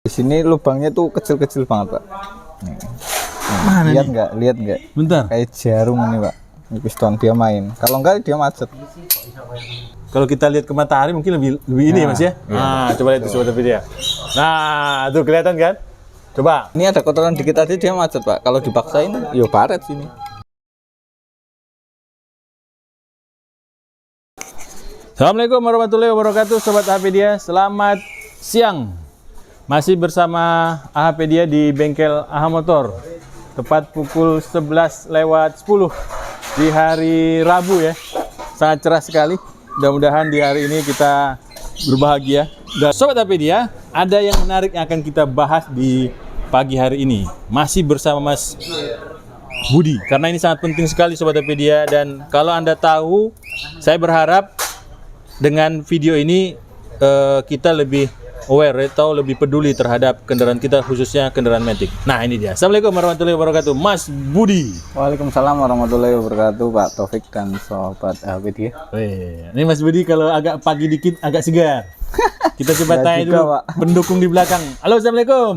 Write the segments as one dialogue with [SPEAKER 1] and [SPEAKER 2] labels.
[SPEAKER 1] Di sini lubangnya tuh kecil-kecil banget, Pak. Nih.
[SPEAKER 2] Mana
[SPEAKER 1] Lihat
[SPEAKER 2] nih?
[SPEAKER 1] nggak? Lihat nggak?
[SPEAKER 2] Bentar.
[SPEAKER 1] Kayak jarum ini, Pak. Ini piston dia main. Kalau enggak dia macet.
[SPEAKER 2] Kalau kita lihat ke matahari mungkin lebih ini ya Mas ya. Nah, coba lihat itu sobat video. Nah, tuh kelihatan kan? Coba.
[SPEAKER 1] Ini ada kotoran dikit aja dia macet, Pak. Kalau dipaksain, yo baret sini.
[SPEAKER 2] Assalamualaikum warahmatullahi wabarakatuh Sobat Ahpedia. Selamat siang. Masih bersama Ahpedia di bengkel AHA Motor. Tepat pukul 11 lewat 10 di hari Rabu ya. Sangat cerah sekali. Mudah-mudahan di hari ini kita berbahagia. Dan Sobat Ahpedia, ada yang menarik yang akan kita bahas di pagi hari ini. Masih bersama Mas Budi. Karena ini sangat penting sekali Sobat Ahpedia. Dan kalau Anda tahu, saya berharap dengan video ini kita lebih aware atau lebih peduli terhadap kendaraan kita, khususnya kendaraan Matic. Nah ini dia. Assalamualaikum warahmatullahi wabarakatuh, Mas Budi.
[SPEAKER 1] Waalaikumsalam warahmatullahi wabarakatuh, Pak Taufik dan Sobat Ahpedia.
[SPEAKER 2] Ini Mas Budi kalau agak pagi dikit agak segar. Kita coba
[SPEAKER 1] Enggak
[SPEAKER 2] tanya
[SPEAKER 1] juga,
[SPEAKER 2] dulu
[SPEAKER 1] Pak.
[SPEAKER 2] pendukung di belakang. Halo, assalamualaikum.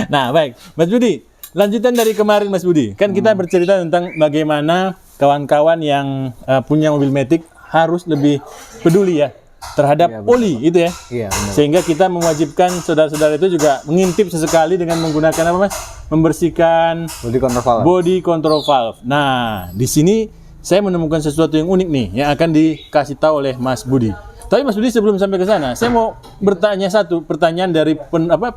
[SPEAKER 2] Nah baik, Mas Budi. Lanjutan dari kemarin Mas Budi. Kan kita bercerita tentang bagaimana kawan-kawan yang punya mobil Matic harus lebih peduli ya terhadap oli itu ya.
[SPEAKER 1] Iya, benar.
[SPEAKER 2] Sehingga kita mewajibkan saudara-saudara itu juga mengintip sesekali dengan menggunakan apa Mas? Membersihkan
[SPEAKER 1] Body control valve.
[SPEAKER 2] body control valve. Nah, di sini saya menemukan sesuatu yang unik nih yang akan dikasih tahu oleh Mas Budi. Tapi Mas Budi sebelum sampai ke sana, saya mau bertanya satu pertanyaan dari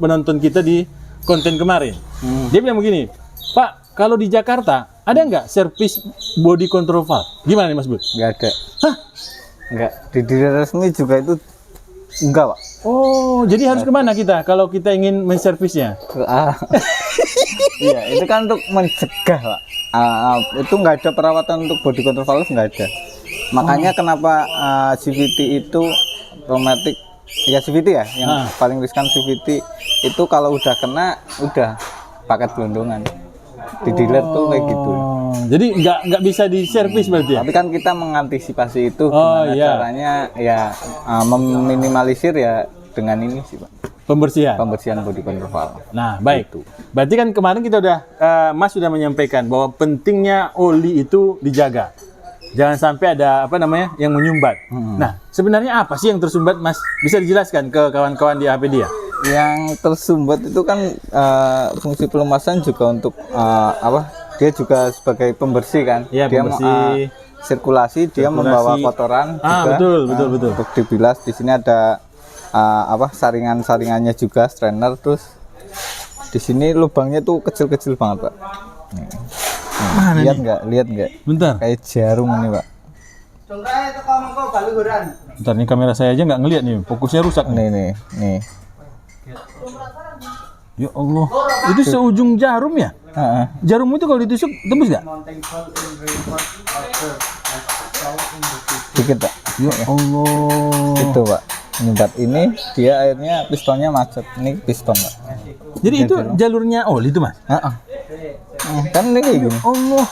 [SPEAKER 2] penonton kita di konten kemarin. Dia bilang begini, Pak, kalau di Jakarta ada nggak servis body control valve? Gimana nih Mas Bud?
[SPEAKER 1] Nggak ada.
[SPEAKER 2] Hah?
[SPEAKER 1] Nggak. Di dealer resmi juga itu enggak, Pak.
[SPEAKER 2] Oh, jadi harus kemana kita kalau kita ingin menservisnya?
[SPEAKER 1] Iya, itu kan untuk mencegah, Pak. Itu nggak ada perawatan untuk body control valve, nggak ada. Makanya kenapa CVT itu automatic, ya CVT ya, yang paling riskan CVT itu kalau udah kena, udah paket gelondongan. Di dealer tuh kayak gitu.
[SPEAKER 2] Jadi nggak bisa diservis berarti ya?
[SPEAKER 1] Tapi kan kita mengantisipasi itu,
[SPEAKER 2] Oh,
[SPEAKER 1] gimana
[SPEAKER 2] iya.
[SPEAKER 1] caranya ya meminimalisir ya dengan ini sih, Pak.
[SPEAKER 2] Pembersihan.
[SPEAKER 1] Pembersihan body control valve.
[SPEAKER 2] Nah, baik. Berarti kan kemarin kita udah, Mas sudah menyampaikan bahwa pentingnya oli itu dijaga. Jangan sampai ada apa namanya yang menyumbat. Nah, sebenarnya apa sih yang tersumbat, Mas? Bisa dijelaskan ke kawan-kawan di Ahpedia?
[SPEAKER 1] Yang tersumbat itu kan fungsi pelumasan juga untuk dia juga sebagai pembersih kan.
[SPEAKER 2] Iya,
[SPEAKER 1] Dia
[SPEAKER 2] pembersih.
[SPEAKER 1] Sirkulasi, dia membawa kotoran juga.
[SPEAKER 2] Betul.
[SPEAKER 1] Untuk dibilas. Di sini ada saringan-saringannya juga, strainer. Terus di sini lubangnya tuh kecil-kecil banget, Pak. Nih.
[SPEAKER 2] Mana
[SPEAKER 1] Lihat
[SPEAKER 2] nih?
[SPEAKER 1] nggak? Lihat nggak?
[SPEAKER 2] Bentar.
[SPEAKER 1] Kayak jarum ini, Pak.
[SPEAKER 2] Bentar, nih kamera saya aja nggak ngeliat nih. Fokusnya rusak nih.
[SPEAKER 1] Nih.
[SPEAKER 2] Ya Allah. Itu seujung jarum ya?
[SPEAKER 1] Heeh.
[SPEAKER 2] Jarum itu kalau ditusuk tembus nggak?
[SPEAKER 1] Dikit, Pak.
[SPEAKER 2] Ya Allah.
[SPEAKER 1] Itu, Pak. Nyumbat ini dia akhirnya pistonnya macet. Ini piston, Pak.
[SPEAKER 2] Jadi itu jalurnya oli itu Mas?
[SPEAKER 1] Heeh. Kan ini kayak gini.
[SPEAKER 2] Allah.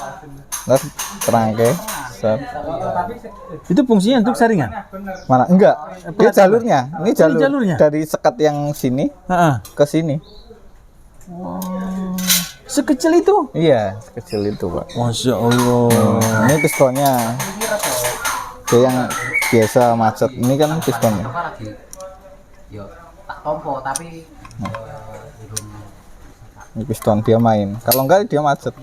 [SPEAKER 1] Terus terangkai. Set.
[SPEAKER 2] Itu fungsinya untuk saringan?
[SPEAKER 1] Mana? Enggak. Dia jalurnya. Ini jalur
[SPEAKER 2] jalurnya?
[SPEAKER 1] dari sekat yang sini
[SPEAKER 2] Heeh.
[SPEAKER 1] ke sini.
[SPEAKER 2] Sekecil itu?
[SPEAKER 1] Iya, sekecil itu, Pak.
[SPEAKER 2] Masya Allah.
[SPEAKER 1] Ini pistonnya. Dia yang biasa macet. Ini kan pistonnya.
[SPEAKER 3] Yo, tak tompo tapi
[SPEAKER 1] Ini piston dia main. Kalau enggak dia macet.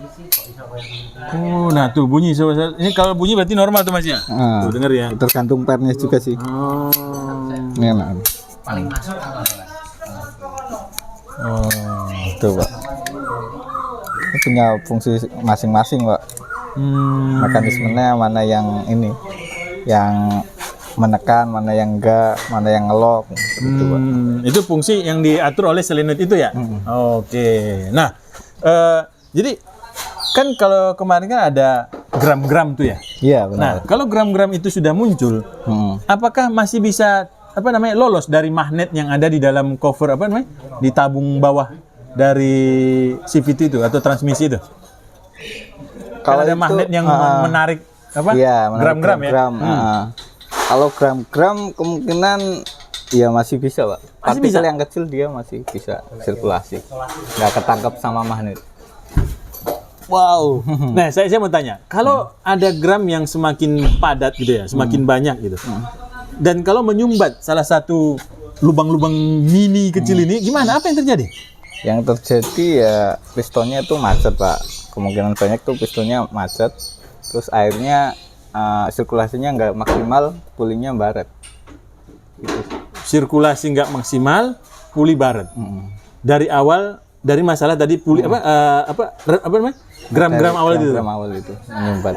[SPEAKER 2] Oh, nah tuh bunyi sobat. Ini kalau bunyi berarti normal tuh Mas ya?
[SPEAKER 1] Nah,
[SPEAKER 2] Tuh denger ya.
[SPEAKER 1] tergantung pernya juga sih.
[SPEAKER 2] Oh.
[SPEAKER 1] Ini enak.
[SPEAKER 3] paling masuk apa?
[SPEAKER 2] Oh.
[SPEAKER 1] Itu, Pak. Ini punya fungsi masing-masing, Pak. Mekanismenya mana yang ini, yang menekan, mana yang enggak, mana yang ngelok, gitu, Pak.
[SPEAKER 2] Itu fungsi yang diatur oleh solenoid itu ya? Oke. Nah, jadi kan kalau kemarin kan ada gram-gram tuh ya?
[SPEAKER 1] Iya,
[SPEAKER 2] Nah,
[SPEAKER 1] benar.
[SPEAKER 2] kalau gram-gram itu sudah muncul, apakah masih bisa lolos dari magnet yang ada di dalam cover di tabung bawah dari CVT itu atau transmisi itu? Kalau ada
[SPEAKER 1] itu,
[SPEAKER 2] magnet yang menarik
[SPEAKER 1] iya, menarik
[SPEAKER 2] gram-gram ya?
[SPEAKER 1] gram-gram. Kalau gram-gram kemungkinan Iya masih bisa pak.
[SPEAKER 2] Masih
[SPEAKER 1] Partikel
[SPEAKER 2] bisa?
[SPEAKER 1] yang kecil dia masih bisa sirkulasi. Nggak ketangkap sama magnet.
[SPEAKER 2] Wow. Nah, saya mau tanya, kalau ada gram yang semakin padat gitu ya, semakin banyak gitu. Dan kalau menyumbat salah satu lubang-lubang mini kecil ini, gimana? Apa yang terjadi?
[SPEAKER 1] Yang terjadi ya pistonnya itu macet pak. Kemungkinan banyak tuh pistonnya macet. Terus airnya sirkulasinya nggak maksimal, pulingnya baret. Gitu.
[SPEAKER 2] Sirkulasi nggak maksimal, puli baret. Dari awal, dari masalah tadi puli apa namanya? Gram-gram awal itu.
[SPEAKER 1] Gram awal itu menyumbat.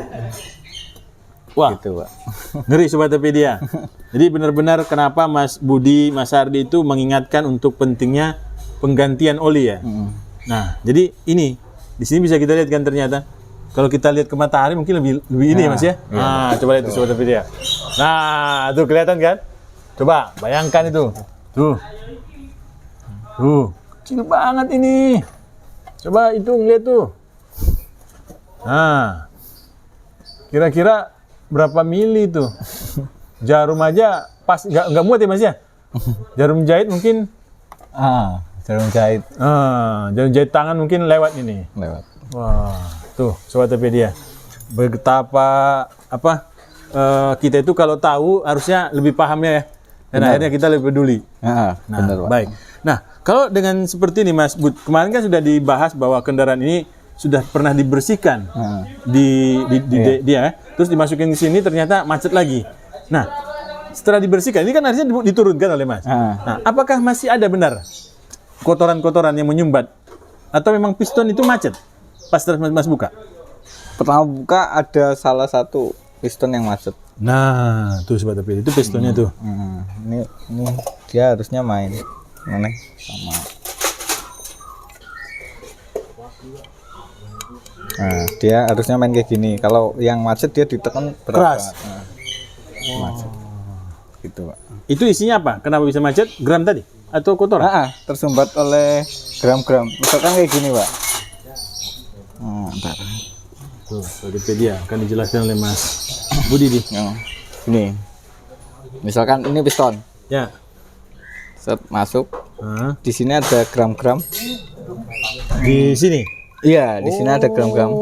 [SPEAKER 2] Wah,
[SPEAKER 1] Gitu pak.
[SPEAKER 2] ngeri Sobat Topedia. Jadi benar-benar kenapa Mas Budi, Mas Ardi itu mengingatkan untuk pentingnya penggantian oli ya. Nah, jadi ini di sini bisa kita lihat kan ternyata kalau kita lihat ke matahari mungkin lebih ini ya, Mas ya. Nah, coba lihat itu Sobat Topedia. Nah, tuh kelihatan kan? Coba bayangkan itu. Tuh. Tuh, kecil banget ini. Coba itu ngeliat tuh. Nah. Kira-kira berapa mili tuh? Jarum aja pas nggak muat ya Mas ya? Jarum jahit mungkin
[SPEAKER 1] Jarum jahit
[SPEAKER 2] jarum jahit tangan mungkin lewat ini.
[SPEAKER 1] lewat.
[SPEAKER 2] Wah, tuh Sobat Topedia. Betapa kita itu kalau tahu harusnya lebih paham ya. Dan akhirnya kita lebih peduli.
[SPEAKER 1] Nah, benar pak.
[SPEAKER 2] Baik. Nah, kalau dengan seperti ini Mas Bud, kemarin kan sudah dibahas bahwa kendaraan ini sudah pernah dibersihkan dia, terus dimasukin ke sini ternyata macet lagi. Nah, setelah dibersihkan ini kan harusnya diturunkan oleh Mas. Nah, apakah masih ada benar kotoran-kotoran yang menyumbat atau memang piston itu macet pas Mas buka?
[SPEAKER 1] Pertama buka ada salah satu piston yang macet.
[SPEAKER 2] Nah, tuh Sobat Topedia, itu pistonnya tuh.
[SPEAKER 1] Ini dia harusnya main mana sama. Nah, dia harusnya main kayak gini. Kalau yang macet dia ditekan berapa?
[SPEAKER 2] Keras.
[SPEAKER 1] Macet. Gitu, Pak.
[SPEAKER 2] Itu isinya apa? Kenapa bisa macet? Gram tadi atau kotoran?
[SPEAKER 1] Tersumbat oleh gram-gram. Misalkan kayak gini, Pak. Ntar.
[SPEAKER 2] Tuh, Topedia akan dijelaskan oleh Mas Budi di.
[SPEAKER 1] Ini. Misalkan ini piston.
[SPEAKER 2] Ya.
[SPEAKER 1] Set masuk.
[SPEAKER 2] Hah?
[SPEAKER 1] Di sini ada gram-gram.
[SPEAKER 2] Di sini.
[SPEAKER 1] Iya, di sini ada gram-gram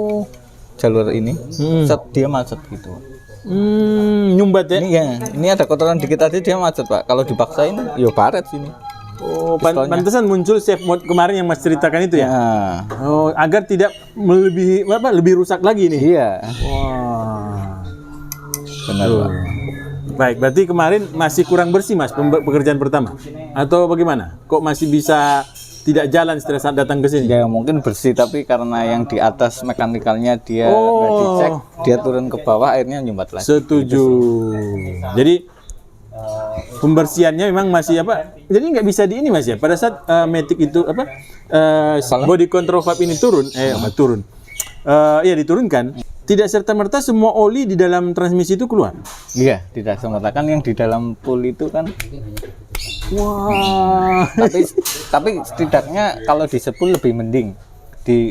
[SPEAKER 1] jalur ini. Set dia macet gitu.
[SPEAKER 2] Nyumbat ya?
[SPEAKER 1] Ini ada kotoran dikit tadi dia macet, Pak. Kalau dipaksain, yo baret sini.
[SPEAKER 2] Oh, pantesan muncul safe mode kemarin yang Mas ceritakan itu ya?
[SPEAKER 1] Nah,
[SPEAKER 2] Oh, agar tidak lebih rusak lagi nih.
[SPEAKER 1] iya.
[SPEAKER 2] Wah.
[SPEAKER 1] Benar, Pak.
[SPEAKER 2] Baik, berarti kemarin masih kurang bersih Mas pekerjaan pertama? Atau bagaimana? Kok masih bisa tidak jalan setelah saat datang ke sini?
[SPEAKER 1] Ya mungkin bersih tapi karena yang di atas mekanikalnya dia nggak dicek, dia turun ke bawah airnya nyumbat lagi.
[SPEAKER 2] Setuju. Jadi pembersihannya memang masih Jadi nggak bisa di ini Mas ya. Pada saat Matic itu body control valve ini turun, diturunkan. Tidak serta-merta semua oli di dalam transmisi itu keluar.
[SPEAKER 1] Iya, tidak semata kan yang di dalam pool itu kan.
[SPEAKER 2] Wah.
[SPEAKER 1] Tapi setidaknya kalau di sepul lebih mending di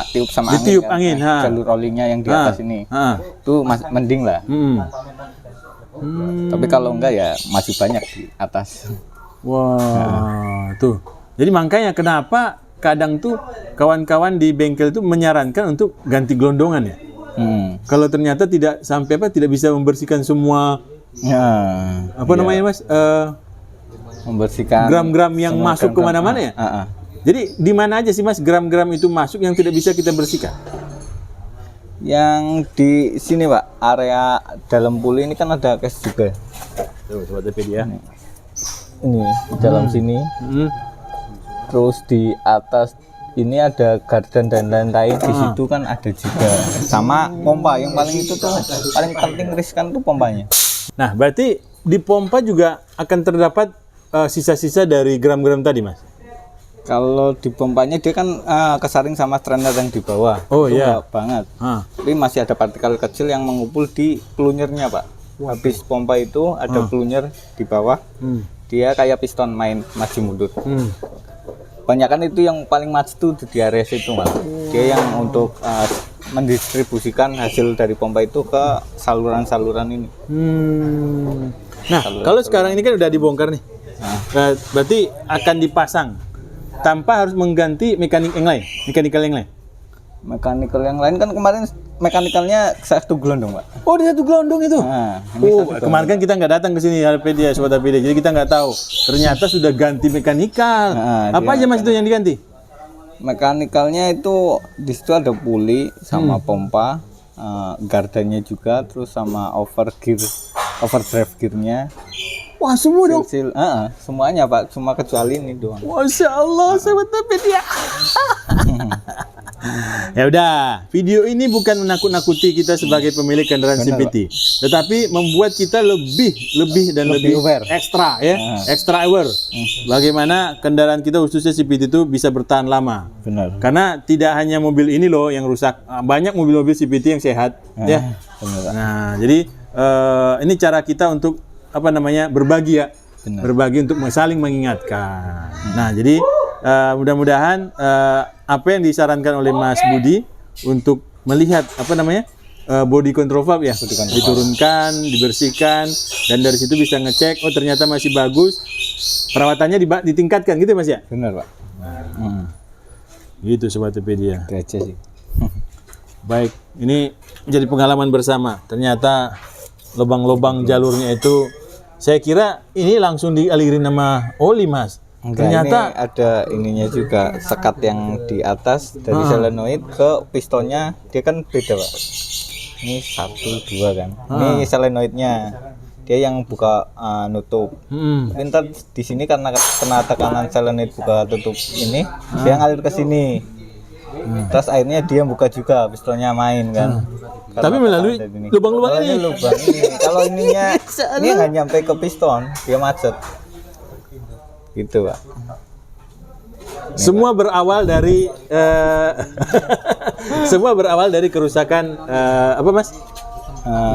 [SPEAKER 1] tiup sama
[SPEAKER 2] Ditiup angin,
[SPEAKER 1] jalur olinya yang di atas ini. Itu mending lah. Tapi kalau enggak ya masih banyak di atas.
[SPEAKER 2] Wah, tuh. Jadi makanya kenapa kadang tuh kawan-kawan di bengkel tuh menyarankan untuk ganti gelondongan ya. Kalau ternyata tidak sampai tidak bisa membersihkan semua namanya Mas?
[SPEAKER 1] Membersihkan
[SPEAKER 2] gram-gram yang masuk kemana-mana ya. Jadi di mana aja sih Mas gram-gram itu masuk yang tidak bisa kita bersihkan?
[SPEAKER 1] Yang di sini Pak, area dalam pool ini kan ada kes juga.
[SPEAKER 2] Tuh, Sobat Topedia.
[SPEAKER 1] Ini di dalam sini. Terus di atas ini ada gardan dan lain-lain. Di situ kan ada juga. Sama pompa yang paling itu tuh paling penting riskan tuh pompanya.
[SPEAKER 2] Nah, berarti di pompa juga akan terdapat sisa-sisa dari gram-gram tadi, Mas?
[SPEAKER 1] Kalau di pompanya dia kan kesaring sama strainer yang di bawah.
[SPEAKER 2] Oh
[SPEAKER 1] itu
[SPEAKER 2] iya.
[SPEAKER 1] enggak banget. Tapi masih ada partikel kecil yang mengumpul di pelunyrnya, Pak. Habis pompa itu ada pelunyer di bawah. Dia kayak piston main maju mundur. Banyakan itu yang paling macet tuh di area situ, Mas. Dia yang untuk mendistribusikan hasil dari pompa itu ke saluran-saluran ini.
[SPEAKER 2] Nah, kalau sekarang ini kan udah dibongkar nih. Berarti akan dipasang tanpa harus mengganti mekanikal yang lain.
[SPEAKER 1] Mekanikal yang lain kan kemarin mekanikalnya satu gelondong, Pak.
[SPEAKER 2] Oh, di satu gelondong itu.
[SPEAKER 1] Nah, ini
[SPEAKER 2] Oh,
[SPEAKER 1] satu
[SPEAKER 2] kemarin kan kita nggak datang ke sini Hapedia, Sobat Hapedia. Jadi kita nggak tahu. Ternyata sudah ganti mekanikal.
[SPEAKER 1] Nah,
[SPEAKER 2] Apa aja Mas itu yang diganti?
[SPEAKER 1] mekanikalnya itu di situ ada puli sama pompa, gardanya juga, terus sama overdrive gearnya.
[SPEAKER 2] Wah, semua dong.
[SPEAKER 1] Semuanya Pak, cuma kecuali ini doang.
[SPEAKER 2] Masya Allah, Sobat Hapedia. Ya udah, video ini bukan menakut-nakuti kita sebagai pemilik kendaraan CVT, tetapi membuat kita lebih
[SPEAKER 1] aware.
[SPEAKER 2] ekstra ya, extra aware. Bagaimana kendaraan kita khususnya CVT itu bisa bertahan lama.
[SPEAKER 1] Benar.
[SPEAKER 2] Karena tidak hanya mobil ini loh yang rusak, banyak mobil-mobil CVT yang sehat ya.
[SPEAKER 1] Benar.
[SPEAKER 2] Nah, jadi ini cara kita untuk berbagi ya.
[SPEAKER 1] Benar.
[SPEAKER 2] Berbagi untuk saling mengingatkan. Nah, jadi mudah-mudahan apa yang disarankan oleh Mas Budi untuk melihat body control valve ya, diturunkan, dibersihkan, dan dari situ bisa ngecek, oh ternyata masih bagus, perawatannya ditingkatkan gitu ya Mas ya?
[SPEAKER 1] Benar Pak.
[SPEAKER 2] Gitu Sobat Hapedia.
[SPEAKER 1] Itu aja sih.
[SPEAKER 2] Baik, ini menjadi pengalaman bersama. Ternyata lubang-lubang jalurnya itu, saya kira ini langsung dialirin nama oli Mas.
[SPEAKER 1] Enggak,
[SPEAKER 2] Ternyata
[SPEAKER 1] ini ada ininya juga, sekat yang di atas dari solenoid ke pistonnya dia kan beda Pak. Ini 1, 2 kan. Ini solenoidnya dia yang buka nutup. Tapi ntar di sini karena kena tekanan solenoid buka tutup ini, dia ngalir ke sini. Terus akhirnya dia buka juga, pistonnya main kan.
[SPEAKER 2] Tapi melalui lubang-lubang ini.
[SPEAKER 1] Lubang ini. Kalau ininya ini nggak nyampe ke piston, dia macet. Gitu Pak.
[SPEAKER 2] Semua berawal dari semua berawal dari kerusakan apa Mas?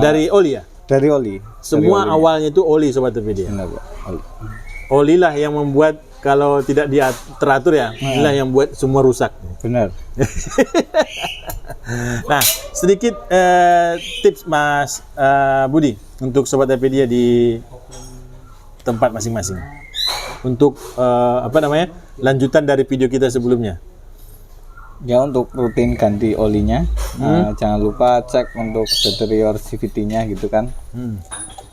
[SPEAKER 2] Dari oli ya?
[SPEAKER 1] Dari oli.
[SPEAKER 2] Semua awalnya itu oli Sobat Hapedia.
[SPEAKER 1] Benar Pak. Oli.
[SPEAKER 2] Oli lah yang membuat kalau tidak teratur ya, inilah yang buat semua rusak.
[SPEAKER 1] Benar.
[SPEAKER 2] Nah, sedikit tips Mas Budi untuk Sobat Hapedia di tempat masing-masing. Untuk lanjutan dari video kita sebelumnya.
[SPEAKER 1] Ya, untuk rutin ganti olinya, jangan lupa cek untuk deterior CVT-nya gitu kan.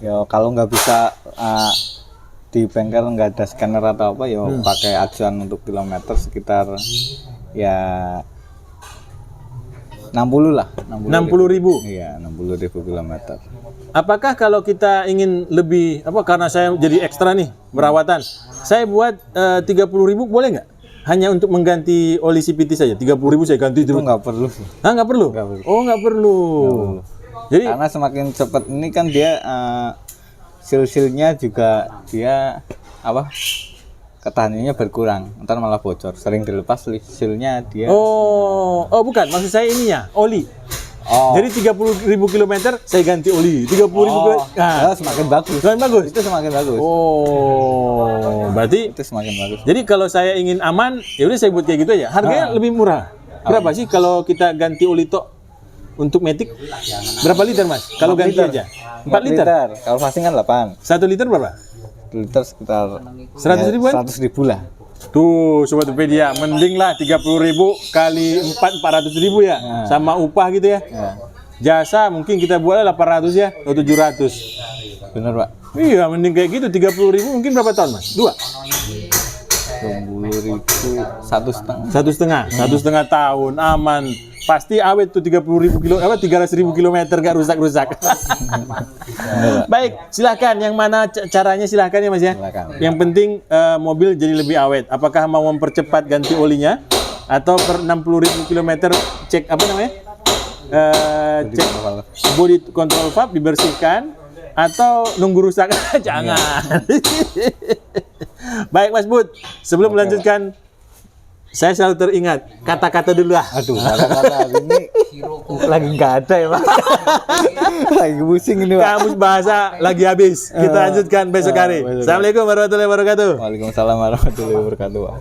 [SPEAKER 1] Ya kalau nggak bisa di bengkel nggak ada scanner atau apa, ya pakai acuan untuk kilometer sekitar ya 60 lah.
[SPEAKER 2] 60.000.
[SPEAKER 1] Iya, 60.000 kilometer.
[SPEAKER 2] Apakah kalau kita ingin lebih karena saya jadi ekstra nih perawatan, saya buat 30.000 boleh nggak? Hanya untuk mengganti oli CVT saja, 30.000 saya ganti terus.
[SPEAKER 1] Nggak perlu.
[SPEAKER 2] Nggak perlu?
[SPEAKER 1] Nggak perlu.
[SPEAKER 2] Oh, nggak perlu. Jadi
[SPEAKER 1] Karena semakin cepat ini kan dia seal-sealnya juga dia ketahanannya berkurang, ntar malah bocor. Sering dilepas sealnya dia.
[SPEAKER 2] Oh bukan, maksud saya ininya, oli. Jadi 30.000 kilometer saya ganti oli. 30.000 kilometer. Nah,
[SPEAKER 1] semakin bagus.
[SPEAKER 2] Semakin bagus.
[SPEAKER 1] Itu semakin bagus.
[SPEAKER 2] Oh, berarti
[SPEAKER 1] Itu semakin bagus.
[SPEAKER 2] jadi kalau saya ingin aman, ya udah saya buat kayak gitu aja. Harganya lebih murah. Berapa sih kalau kita ganti oli tok untuk Matic? Berapa liter Mas? Kalau ganti aja? 4 liter.
[SPEAKER 1] Kalau fasing kan 8.
[SPEAKER 2] 1 liter berapa?
[SPEAKER 1] Liter sekitar
[SPEAKER 2] 100.000 kan?
[SPEAKER 1] 100.000 lah.
[SPEAKER 2] Tuh Sobat Hapedia, mending lah 30.000 kali 400.000 ya, sama upah gitu ya. Jasa mungkin kita buatlah 800 ya, atau 700.
[SPEAKER 1] Bener Pak.
[SPEAKER 2] Iya, mending kayak gitu. 30.000 mungkin berapa tahun Mas? 2?
[SPEAKER 1] 20.000 1,5.
[SPEAKER 2] 1,5 tahun, aman. Pasti awet tuh 300.000 kilometer gak rusak-rusak. Baik, silahkan. Yang mana caranya silahkan ya Mas ya.
[SPEAKER 1] Silakan.
[SPEAKER 2] Yang penting mobil jadi lebih awet. Apakah mau mempercepat ganti olinya atau per 60.000 kilometer cek cek body control valve dibersihkan atau nunggu rusak? Jangan. Baik Mas Bud, sebelum melanjutkan, saya selalu teringat kata-kata dulu lah.
[SPEAKER 1] Aduh, kata-kata ini lagi nggak ada ya Pak. Lagi pusing ini Pak.
[SPEAKER 2] Kamus bahasa lagi habis. Kita lanjutkan besok hari. Assalamualaikum warahmatullahi wabarakatuh.
[SPEAKER 1] Waalaikumsalam warahmatullahi wabarakatuh Pak.